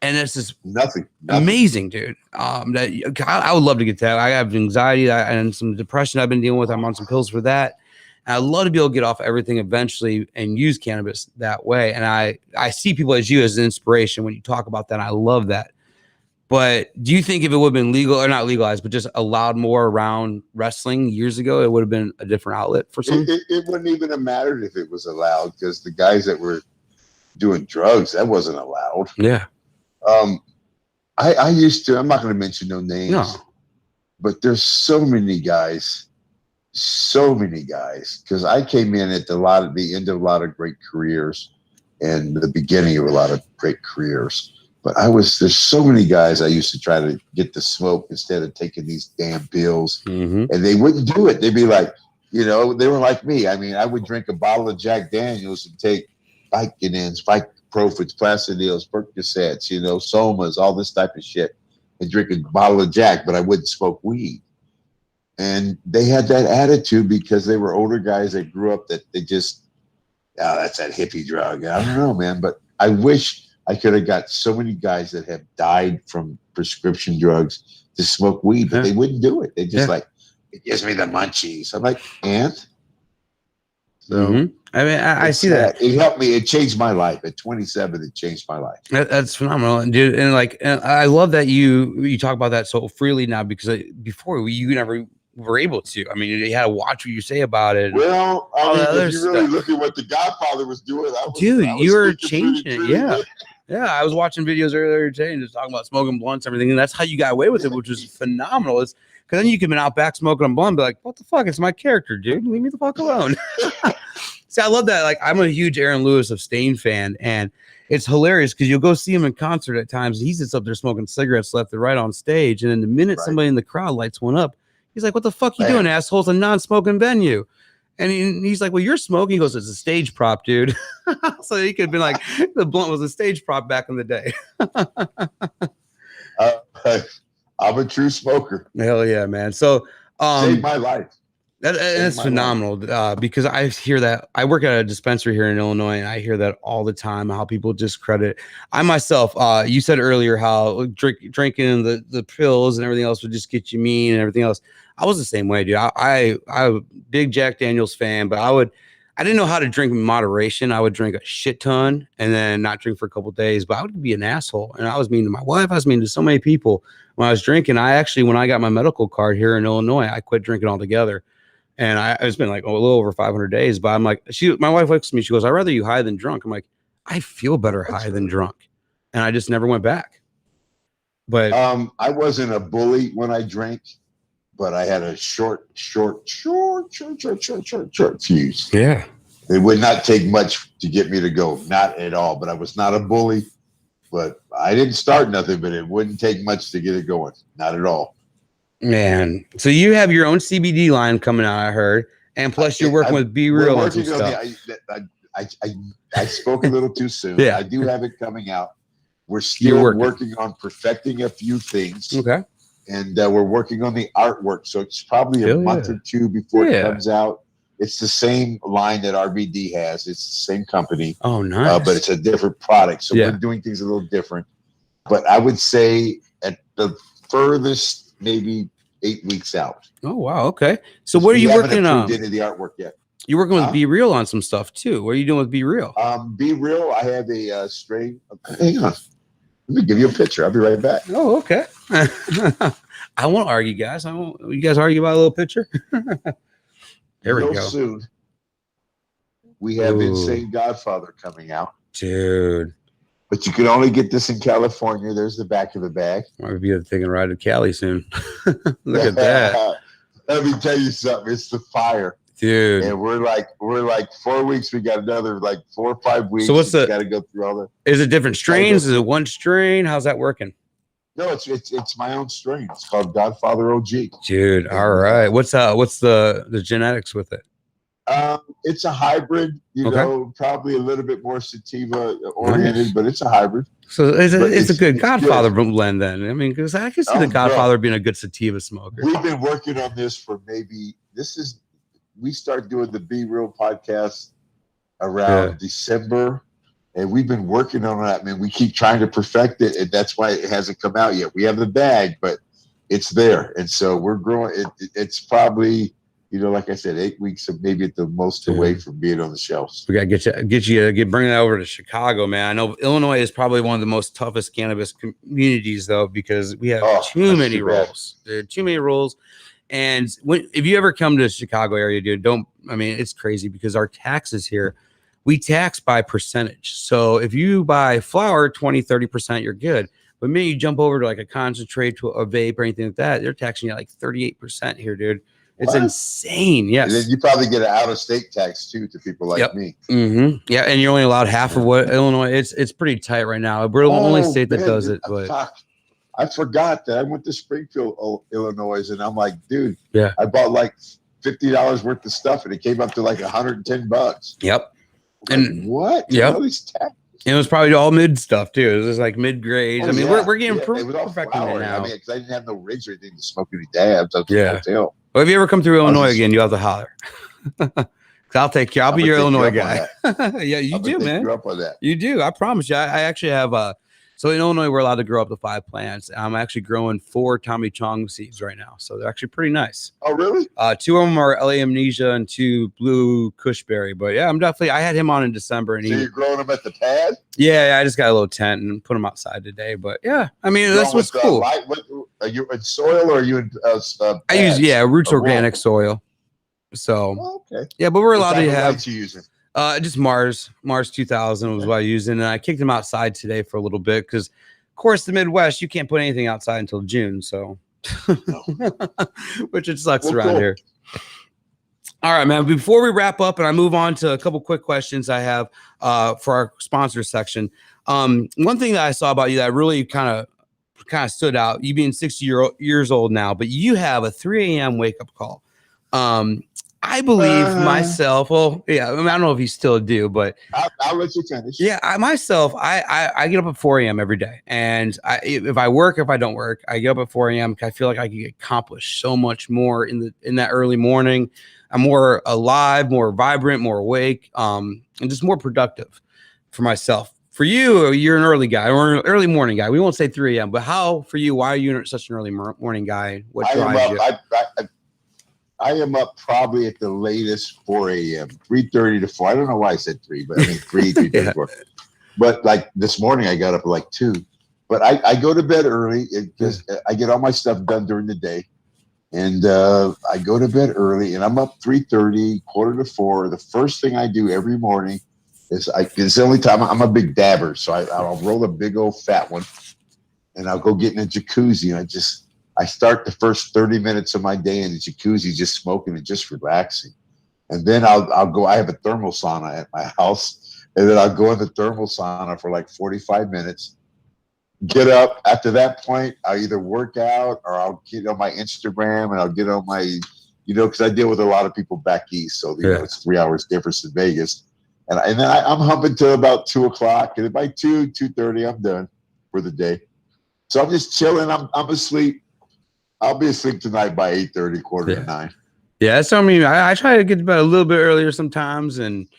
and this is nothing. Amazing, dude. I would love to get that. I have anxiety and some depression I've been dealing with. I'm on some pills for that. And I'd love to be able to get off everything eventually and use cannabis that way. And I see people as you as an inspiration when you talk about that. I love that. But do you think if it would have been legal, or not legalized, but just allowed more around wrestling years ago, it would have been a different outlet for some? It wouldn't even have mattered if it was allowed, because the guys that were doing drugs, that wasn't allowed. Yeah. I used to, I'm not going to mention no names, no, but there's so many guys, because I came in at the end of a lot of great careers and the beginning of a lot of great careers. But there's so many guys I used to try to get to smoke instead of taking these damn pills, and they wouldn't do it. They'd be like, you know, they were like me. I mean, I would drink a bottle of Jack Daniels and take Vicodins, Profits, Placideals, Percocets, you know, Somas, all this type of shit, and drink a bottle of Jack, but I wouldn't smoke weed. And they had that attitude because they were older guys that grew up that they just, that's that hippie drug. I don't know, man, but I wish I could have got so many guys that have died from prescription drugs to smoke weed, but they wouldn't do it. They just like, it gives me the munchies. I'm like, and? So, I mean, I see that. It helped me. It changed my life. At 27, it changed my life. That's phenomenal, dude. And I love that you talk about that so freely now, because before you never were able to. I mean, you had to watch what you say about it. Well, I mean, if you really look at what the Godfather was doing, you were changing it. Yeah. Yeah, I was watching videos earlier today and just talking about smoking blunts and everything, and that's how you got away with it, which is phenomenal. It's because then you could have been out back smoking a blunt and be like, what the fuck? It's my character, dude. Leave me the fuck alone. See, I love that. Like, I'm a huge Aaron Lewis of Stain fan, and it's hilarious because you'll go see him in concert at times. He sits up there smoking cigarettes left and right on stage, and then the minute somebody in the crowd lights one up, he's like, what the fuck you doing, asshole? It's a non-smoking venue. And he's like, well, you're smoking. He goes, it's a stage prop, dude. So he could have been like, the blunt was a stage prop back in the day. I'm a true smoker. Hell yeah, man. So saved my life. That's phenomenal because I hear that. I work at a dispensary here in Illinois, and I hear that all the time, how people discredit. I myself, you said earlier how drinking the pills and everything else would just get you mean and everything else. I was the same way, dude. I'm a big Jack Daniels fan, but I didn't know how to drink in moderation. I would drink a shit ton and then not drink for a couple of days, but I would be an asshole. And I was mean to my wife. I was mean to so many people when I was drinking. When I got my medical card here in Illinois, I quit drinking altogether. And it's been like a little over 500 days, but I'm like, my wife looks at me, she goes, I'd rather you high than drunk. I'm like, I feel better high than drunk. And I just never went back. But I wasn't a bully when I drank, but I had a short fuse. Yeah. It would not take much to get me to go. Not at all. But I was not a bully. But I didn't start nothing, but it wouldn't take much to get it going. Not at all. Man. So you have your own CBD line coming out, I heard. And plus you're working with Be Real and some stuff. I spoke a little too soon. Yeah. I do have it coming out. We're still working on perfecting a few things. Okay. And we're working on the artwork. So it's probably a month or two before it comes out. It's the same line that RBD has. It's the same company. Oh, nice. But it's a different product. So we're doing things a little different. But I would say at the furthest, maybe 8 weeks out. Oh, wow. Okay. So what are you working on? Into the artwork yet. You're working with Be Real on some stuff too. What are you doing with Be Real? Be Real, I have a strain. Hang on. Let me give you a picture. I'll be right back. Oh, okay. I won't argue, guys. You guys argue about a little picture? There we go. Soon, we have Insane Godfather coming out. Dude. But you can only get this in California. There's the back of the bag. Might be taking a ride to Cali soon. Look at that. Let me tell you something. It's the fire. Dude. And we're like 4 weeks. We got another like 4 or 5 weeks. So what's the? Got to go through all the. Is it different strains? Is it one strain? How's that working? No, it's my own strain. It's called Godfather OG. Dude, all right. What's the genetics with it? It's a hybrid. You know, probably a little bit more sativa oriented, but it's a hybrid. So it's a good Godfather blend then. I mean, because I can see the Godfather being a good sativa smoker. We've been working on this for we start doing the Be Real podcast around December, and we've been working on that. Man, we keep trying to perfect it, and that's why it hasn't come out yet. We have the bag, but it's there, and so we're growing. It's probably, like I said, 8 weeks of maybe at the most away from being on the shelves. We gotta bring that over to Chicago, man. I know Illinois is probably one of the most toughest cannabis communities, though, because we have too many rules. There are too many rules. And if you ever come to the Chicago area, dude, it's crazy because our taxes here, we tax by percentage. So if you buy flower, 20-30%, you're good. But maybe you jump over to like a concentrate, to a vape or anything like that, they're taxing you like 38% here, dude. It's insane. Yes. And then you probably get an out-of-state tax too to people like me. Mm-hmm. Yeah, and you're only allowed half of what Illinois. It's pretty tight right now. We're the only state that does it. But I forgot that I went to Springfield, Illinois, and I'm like, dude, I bought like $50 worth of stuff, and it came up to like $110. Yep. And what? Yep. All these taxes. It was probably all mid stuff too. It was just like mid grades. We're getting perfecting it now. Because I didn't have no rigs or anything to smoke any dabs. I was in the hotel. Well, if you ever come through Illinois again, you have to holler. I'll take you. I'll be your Illinois guy. Yeah, you do, man. You do. I promise you. I actually have so in Illinois, we're allowed to grow up to 5 plants. I'm actually growing 4 Tommy Chong seeds right now. So they're actually pretty nice. Oh, really? 2 of them are LA Amnesia and 2 Blue Cushberry. But yeah, I had him on in December. And you're growing them at the pad? Yeah, I just got a little tent and put them outside today. But yeah, that's what's cool. Are you in soil or are you in I use Roots Organic soil. So yeah, but we're allowed to have you using? Just Mars 2000 was what I used, and I kicked them outside today for a little bit because, of course, the Midwest you can't put anything outside until June, so which it sucks around here. All right, man. Before we wrap up and I move on to a couple quick questions I have for our sponsor section, one thing that I saw about you that really kind of stood out, you being 60 years old now, but you have a 3 a.m. wake up call. I believe myself. Well, yeah, I don't know if you still do, but I'll let you finish. Yeah, I get up at 4 a.m. every day, and if I work, if I don't work, I get up at 4 a.m. I feel like I can accomplish so much more in that early morning. I'm more alive, more vibrant, more awake, and just more productive for myself. For you, you're an early guy or an early morning guy. We won't say 3 a.m., but how for you? Why are you such an early morning guy? What drives you? I am up probably at the latest 4 a.m., 3:30 to 4. I don't know why I said 3, but I mean 3:34. But like this morning, I got up at like 2. But I go to bed early because I get all my stuff done during the day. And I go to bed early, and I'm up 3:30, 3:45. The first thing I do every morning is it's the only time I'm a big dabber. So I'll roll a big old fat one, and I'll go get in a jacuzzi, and I start the first 30 minutes of my day in the jacuzzi, just smoking and just relaxing. And then I'll go, I have a thermal sauna at my house, and then I'll go in the thermal sauna for like 45 minutes, get up. After that point, I'll either work out or I'll get on my Instagram and I'll get on my, because I deal with a lot of people back east. So, it's 3 hours difference in Vegas. And then I'm humping till about 2 o'clock. And by 2:30, I'm done for the day. So I'm just chilling. I'm asleep. I'll be asleep tonight by 8:30, 8:45. Yeah, that's what I mean. I try to get to bed a little bit earlier sometimes and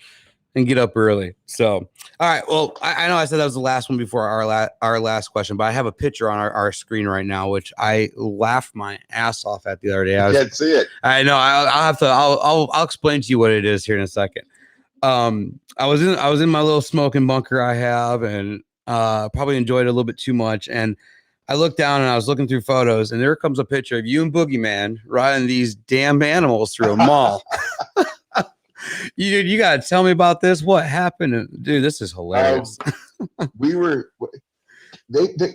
get up early. So, all right. Well, I know I said that was the last one before our last question, but I have a picture on our screen right now, which I laughed my ass off at the other day. I can't see it. I know. I'll explain to you what it is here in a second. I was in my little smoking bunker I have, and probably enjoyed it a little bit too much, and I looked down and I was looking through photos, and there comes a picture of you and Boogeyman riding these damn animals through a mall. You got to tell me about this. What happened? Dude, this is hilarious. we were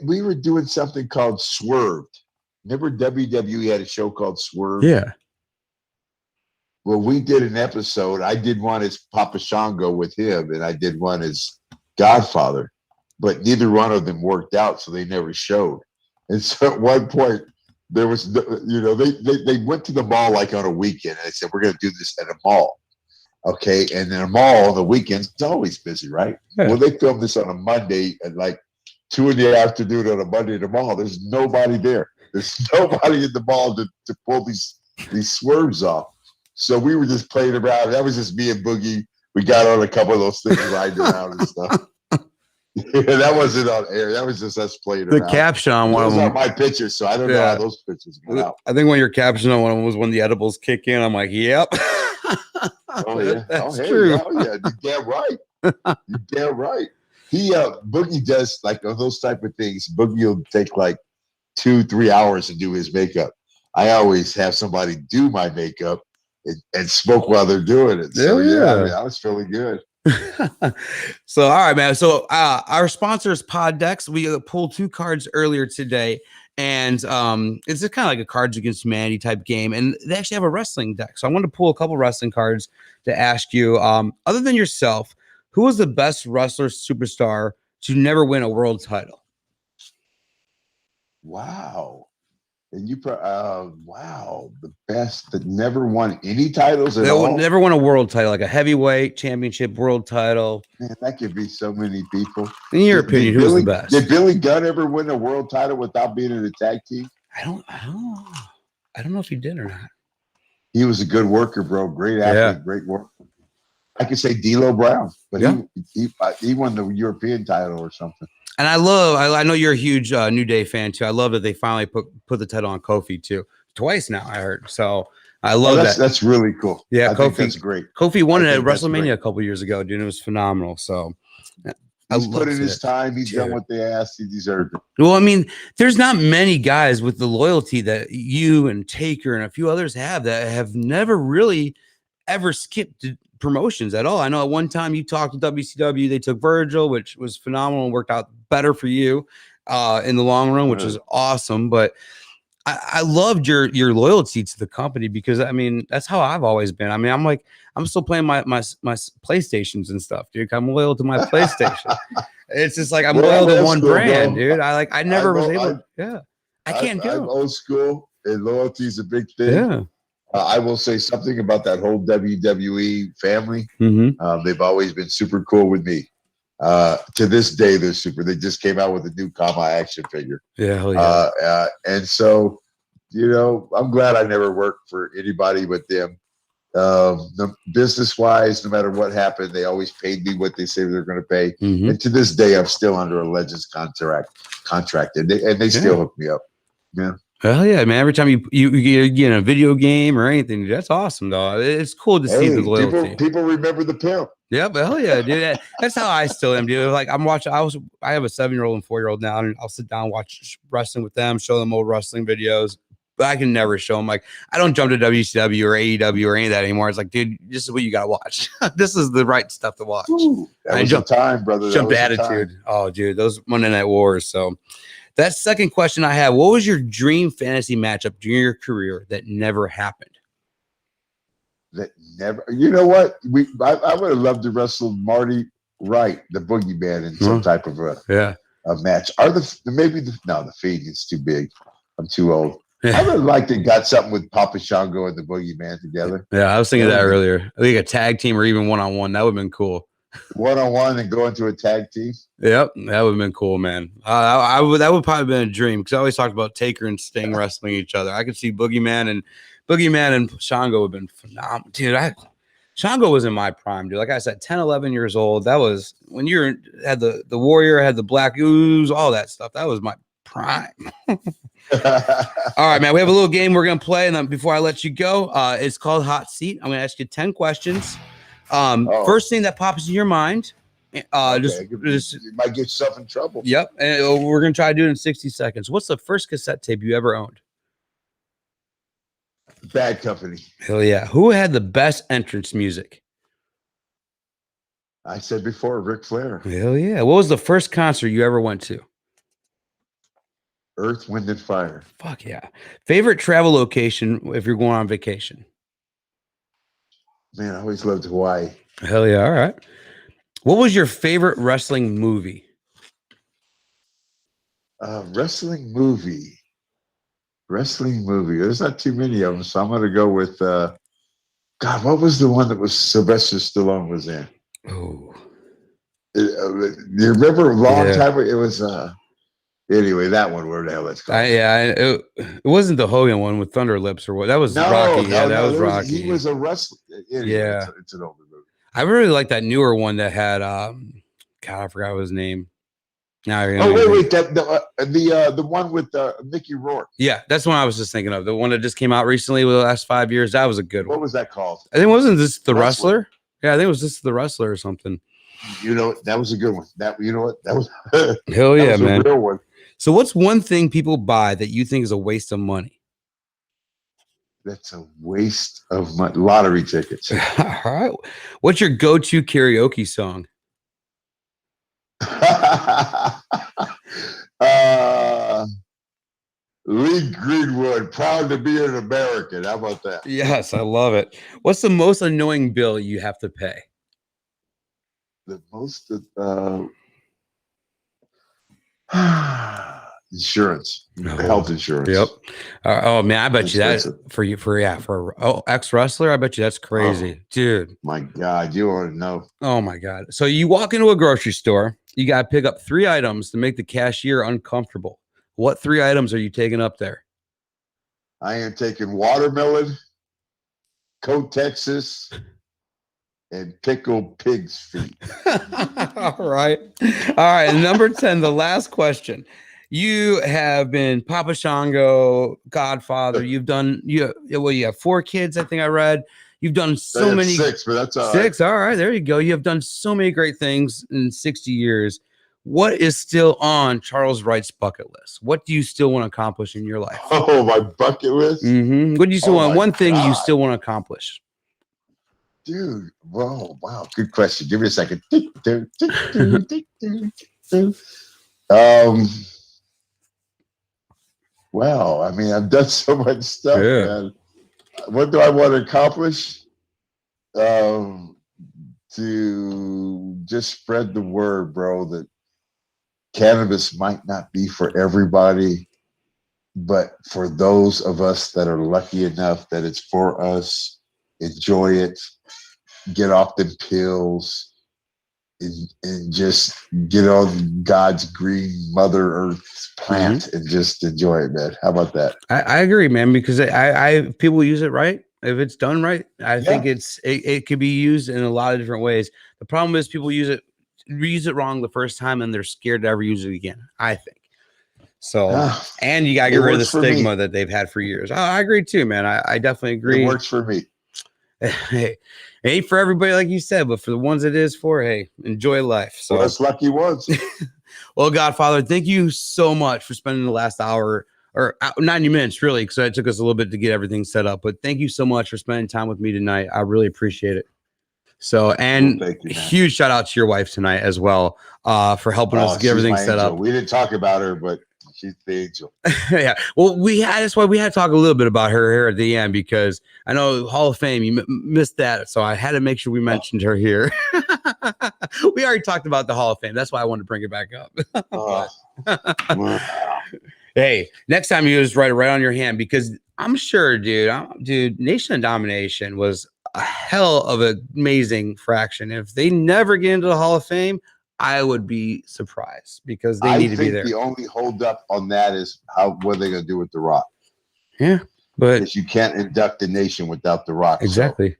we were doing something called Swerved. Remember WWE had a show called Swerve? Yeah. Well, we did an episode. I did one as Papa Shango with him, and I did one as Godfather. But neither one of them worked out, so they never showed. And so at one point, there was, they went to the mall like on a weekend, and they said, we're going to do this at a mall. Okay. And then a mall on the weekends, it's always busy, right? Yeah. Well, they filmed this on a Monday at like 2 PM on a Monday at the mall. There's nobody there. There's nobody in the mall to pull these swerves off. So we were just playing around. That was just me and Boogie. We got on a couple of those things riding around and stuff. That wasn't on air. That was just us playing around. The caption on one of them. Those are my pictures, so I don't know how those pictures got out. I think when your caption on one of them was when the edibles kick in. I'm like, yep. Oh yeah, that's true. Oh yeah, you're damn right. You're damn right. He Boogie does like those type of things. Boogie will take like 2-3 hours to do his makeup. I always have somebody do my makeup and smoke while they're doing it. So yeah, I mean, I was feeling good. So all right, man. So our sponsor is Poddex. We pulled 2 cards earlier today, and it's just kind of like a Cards Against Humanity type game, and they actually have a wrestling deck. So I wanted to pull a couple wrestling cards to ask you, other than yourself, who was the best wrestler superstar to never win a world title? Wow. And you, wow, the best that never won any titles at all. Never won a world title, like a heavyweight championship world title. Man, that could be so many people. In your opinion, who's the best? Did Billy Gunn ever win a world title without being in a tag team? I don't know if he did or not. He was a good worker, bro. Great athlete, great worker. I could say D'Lo Brown, but he won the European title or something. And I know you're a huge New Day fan too. I love that they finally put the title on Kofi too. Twice now, I heard. So I love that. That's really cool. Yeah, I think that's great. Kofi won it at WrestleMania a couple years ago, dude. It was phenomenal. So he's put in his time. He's done what they asked. He deserved it. Well, I mean, there's not many guys with the loyalty that you and Taker and a few others have that have never really ever skipped promotions at all. I know at one time you talked to WCW, they took Virgil, which was phenomenal and worked out better for you in the long run, which is awesome. But I loved your loyalty to the company, because I mean, that's how I've always been. I mean, I'm still playing my PlayStations and stuff, dude. I'm loyal to my PlayStation. It's just like I'm loyal to one brand, dude. I never was able. I can't do it. I'm old school, and loyalty is a big thing. Yeah. I will say something about that whole WWE family. Mm-hmm. They've always been super cool with me. To this day, they're super. They just came out with a new Kama action figure. Yeah, hell yeah. And so, I'm glad I never worked for anybody but them. Business-wise, no matter what happened, they always paid me what they say they're going to pay. Mm-hmm. And to this day, I'm still under a Legends contract, and they still hook me up. Yeah. Hell yeah, man. Every time you get in a video game or anything, that's awesome, though. It's cool to see the loyalty. People remember the pimp. Yep, hell yeah, dude. That's how I still am, dude. Like I'm watching, I have a 7-year-old and 4-year-old now, and I'll sit down and watch wrestling with them, show them old wrestling videos. But I can never show them. Like, I don't jump to WCW or AEW or any of that anymore. It's like, dude, this is what you got to watch. This is the right stuff to watch. Ooh, that was time, brother. Jump to Attitude. Oh, dude, those Monday Night Wars. So that second question I have, what was your dream fantasy matchup during your career that never happened? That never, you know what? I would have loved to wrestle Marty Wright, the Boogeyman, in some type of a match. The Fiend is too big. I'm too old. I would have liked to got something with Papa Shango and the Boogeyman together. Yeah, I was thinking that earlier. I think a tag team or even one-on-one. That would have been cool. One-on-one and go into a tag team. Yep, that would have been cool, man. That would probably been a dream, because I always talked about Taker and Sting wrestling each other. I could see Boogeyman and Shango would have been phenomenal. Dude, Shango was in my prime, dude. Like I said, 10, 11 years old. That was when you had the Warrior, had the Black Ooze, all that stuff. That was my prime. All right, man. We have a little game we're gonna play, and then before I let you go, it's called Hot Seat. I'm gonna ask you 10 questions. First thing that pops in your mind. You might get yourself in trouble. Yep, and we're gonna try to do it in 60 seconds. What's the first cassette tape you ever owned? Bad Company. Hell yeah. Who had the best entrance music? I said before, Ric Flair. Hell yeah. What was the first concert you ever went to? Earth, Wind, and Fire. Fuck yeah. Favorite travel location if you're going on vacation? Man, I always loved Hawaii. Hell yeah. All right. What was your favorite wrestling movie? Wrestling movie. There's not too many of them, so I'm going to go with, God, what was the one that was Sylvester Stallone was in? Oh. You remember a long time ago? It was, anyway, that one, where the hell that's called. It wasn't the Hogan one with Thunder Lips or what. That was Rocky. That was Rocky. He was a wrestler. Anyway, yeah. It's an older movie. I really like that newer one that had, God, I forgot his name. Now wait, the one with Mickey Rourke. Yeah, that's the one I was just thinking of. The one that just came out recently with the last 5 years. That was a good one. What was that called? I think wasn't this The Wrestler? Yeah, I think it was just The Wrestler or something. You know, that was a good one. That was hell yeah, man. A real one. So what's one thing people buy that you think is a waste of money? That's a waste of money. Lottery tickets. All right. What's your go-to karaoke song? Lee Greenwood, Proud to Be an American. How about that? Yes, I love it. What's the most annoying bill you have to pay? The most insurance, health insurance. Yep. Oh man, I bet you that for ex-wrestler, I bet you that's crazy, dude. My God, you want to know? Oh my God. So you walk into a grocery store, you got to pick up 3 items to make the cashier uncomfortable. What 3 items are you taking up there? I am taking watermelon, Cote Texas, and pickled pig's feet. All right. And number 10, the last question. You have been Papa Shango, Godfather. You've done you have 4 kids, I think I read. You've done so many 6, but that's all 6. right. All right, there you go. You have done so many great things in 60 years. What is still on Charles Wright's bucket list? What do you still want to accomplish in your life? Oh, my bucket list? Mm-hmm. What do you still want? One thing you still want to accomplish? Dude, whoa, wow, good question. Give me a second. Well, I mean, I've done so much stuff, man. What do I want to accomplish? To just spread the word, bro, that cannabis might not be for everybody, but for those of us that are lucky enough that it's for us, enjoy it, get off the pills, and just get on God's green Mother Earth plant and just enjoy it, man. How about that? I agree, man, because I people use it right. If it's done right, I think it could be used in a lot of different ways. The problem is people use it wrong the first time and they're scared to ever use it again, I think. So, and you gotta get rid of the stigma that they've had for years. I agree too, man. I definitely agree. It works for me. Hey, it ain't for everybody, like you said, but for the ones it is for, hey, enjoy life. So that's lucky ones. Well, Godfather, thank you so much for spending the last hour or 90 minutes, really, because it took us a little bit to get everything set up. But thank you so much for spending time with me tonight. I really appreciate it. So, and huge shout out to your wife tonight as well for helping us get everything set up. We didn't talk about her, but she's the angel. Yeah. Well, that's why we had to talk a little bit about her here at the end, because I know Hall of Fame, you missed that. So I had to make sure we mentioned her here. We already talked about the Hall of Fame. That's why I wanted to bring it back up. Hey, next time you just write it right on your hand, because I'm sure, dude, Nation of Domination was a hell of an amazing fraction. If they never get into the Hall of Fame, I would be surprised, because they need to be there. The only hold up on that is what are they going to do with The Rock? Yeah, but because you can't induct the Nation without The Rock. Exactly.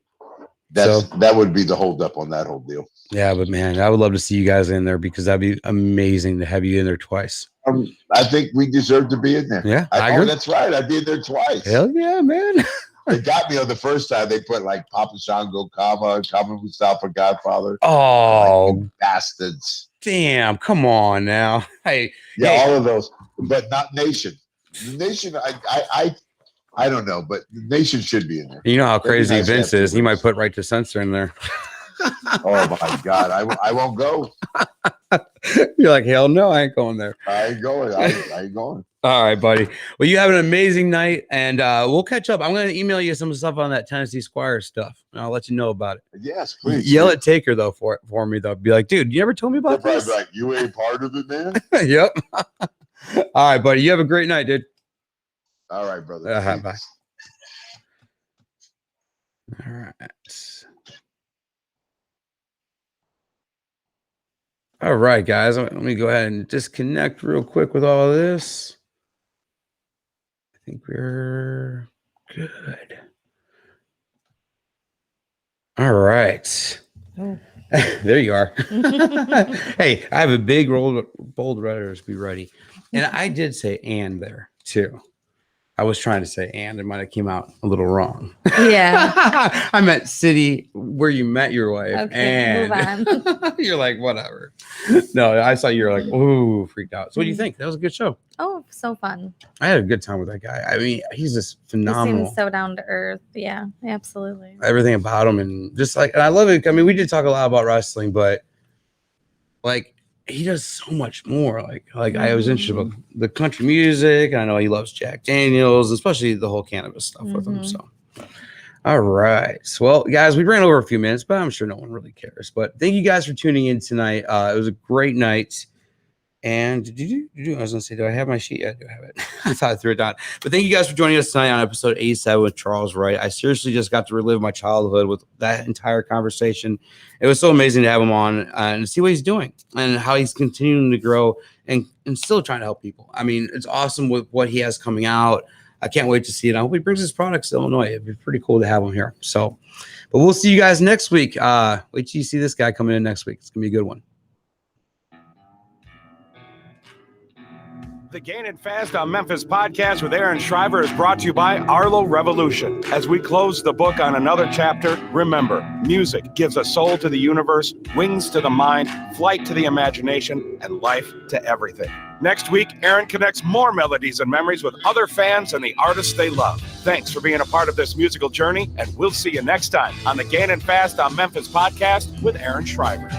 So that would be the hold up on that whole deal. Yeah, but man, I would love to see you guys in there, because that'd be amazing to have you in there twice. I think we deserve to be in there. Yeah, I agree. That's right. I'd be in there twice. Hell yeah, man. They got me on the first time. They put like Papa Shango, Kama Mustafa, Godfather. Oh, like, bastards! Damn, come on now. Hey, all of those, but not Nation. The Nation, I don't know, but the Nation should be in there. You know how crazy Vince is. He might put Right to Censor in there. Oh my God, I won't go. You're like, hell no, I ain't going there. I ain't going. I ain't going. All right, buddy. Well, you have an amazing night, and we'll catch up. I'm going to email you some stuff on that Tennessee Squire stuff, and I'll let you know about it. Yes, please. Yell at Taker though for me though. Be like, dude, you never told me about this. Like, you ain't part of it, man. Yep. All right, buddy. You have a great night, dude. All right, brother. Bye. All right. All right, guys. Let me go ahead and disconnect real quick with all of this. I think we're good. All right. Oh. There you are. Hey, I have a big bold letters. Be ready. And I did say "and" there too. I was trying to say "and." It might have came out a little wrong. Yeah. I meant city where you met your wife. Okay, and move on. you're like, whatever. No, I saw you were like, ooh, freaked out. So what do you think? That was a good show. Oh, so fun. I had a good time with that guy. I mean, he's just He phenomenal. seems so down to earth. Yeah, absolutely. Everything about him, and just like, and I love it. I mean, we did talk a lot about wrestling, but like, he does so much more. Like I was interested about the country music. And I know he loves Jack Daniels, especially the whole cannabis stuff with him. So, all right. So, well, guys, we ran over a few minutes, but I'm sure no one really cares. But thank you guys for tuning in tonight. It was a great night. And I was gonna say, do I have my sheet? Yeah, I do have it. I thought I threw it down. But thank you guys for joining us tonight on episode 87 with Charles Wright. I seriously just got to relive my childhood with that entire conversation. It was so amazing to have him on and see what he's doing and how he's continuing to grow and still trying to help people. I mean, it's awesome with what he has coming out. I can't wait to see it. I hope he brings his products to Illinois. It'd be pretty cool to have him here. So, but we'll see you guys next week. Wait till you see this guy coming in next week. It's gonna be a good one. The Gainin' Fast on Memphis podcast with Aaron Shriver is brought to you by Arlo Revolution. As we close the book on another chapter, remember, music gives a soul to the universe, wings to the mind, flight to the imagination, and life to everything. Next week, Aaron connects more melodies and memories with other fans and the artists they love. Thanks for being a part of this musical journey, and we'll see you next time on the Gainin' Fast on Memphis podcast with Aaron Shriver.